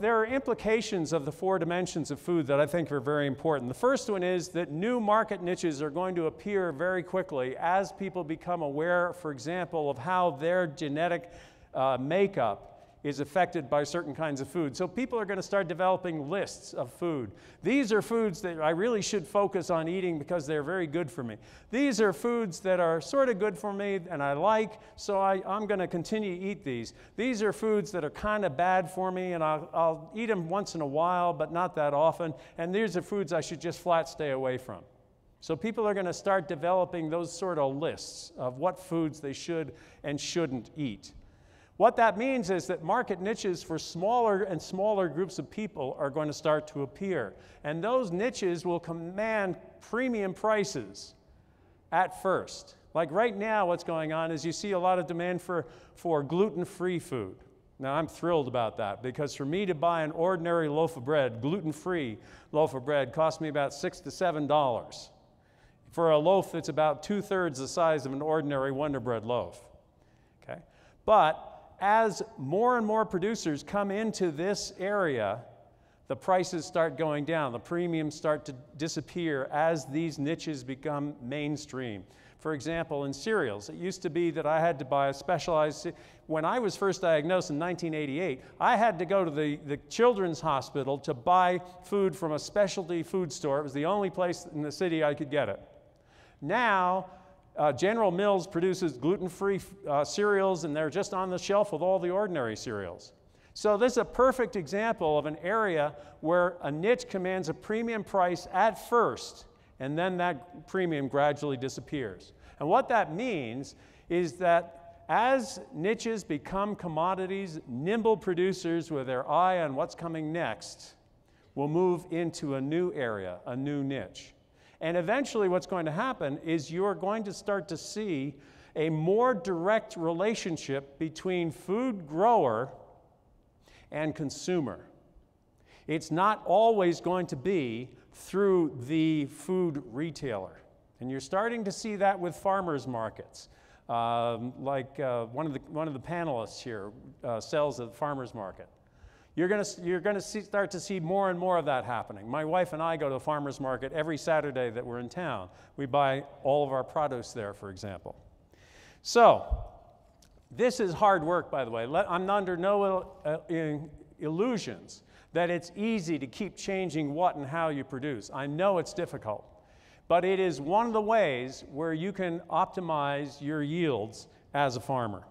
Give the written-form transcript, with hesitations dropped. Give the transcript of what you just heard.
There are implications of the 4 dimensions of food that I think are very important. The first one is that new market niches are going to appear very quickly as people become aware, for example, of how their genetic makeup is affected by certain kinds of food. So people are going to start developing lists of food. These are foods that I really should focus on eating because they're very good for me. These are foods that are sort of good for me and I like, so I'm going to continue to eat these. These are foods that are kind of bad for me and I'll eat them once in a while, but not that often. And these are foods I should just flat stay away from. So people are going to start developing those sort of lists of what foods they should and shouldn't eat. What that means is that market niches for smaller and smaller groups of people are going to start to appear. And those niches will command premium prices at first. Like right now, what's going on is you see a lot of demand for gluten-free food. Now, I'm thrilled about that because for me to buy an ordinary loaf of bread, gluten-free loaf of bread, costs me about $6 to $7 for a loaf that's about 2/3 the size of an ordinary Wonder Bread loaf. Okay? But as more and more producers come into this area, the prices start going down. The premiums start to disappear as these niches become mainstream. For example, in cereals, it used to be that I had to buy a specialized, when I was first diagnosed in 1988, I had to go to the children's hospital to buy food from a specialty food store. It was the only place in the city I could get it. Now, General Mills produces gluten-free cereals, and they're just on the shelf with all the ordinary cereals. So this is a perfect example of an area where a niche commands a premium price at first, and then that premium gradually disappears. And what that means is that as niches become commodities, nimble producers with their eye on what's coming next will move into a new area, a new niche. And eventually what's going to happen is you're going to start to see a more direct relationship between food grower and consumer. It's not always going to be through the food retailer. And you're starting to see that with farmers markets. Like one of the panelists here sells at the farmers market. You're going to start to see more and more of that happening. My wife and I go to the farmer's market every Saturday that we're in town. We buy all of our produce there, for example. So, this is hard work, by the way. I'm under no illusions that it's easy to keep changing what and how you produce. I know it's difficult, but it is one of the ways where you can optimize your yields as a farmer.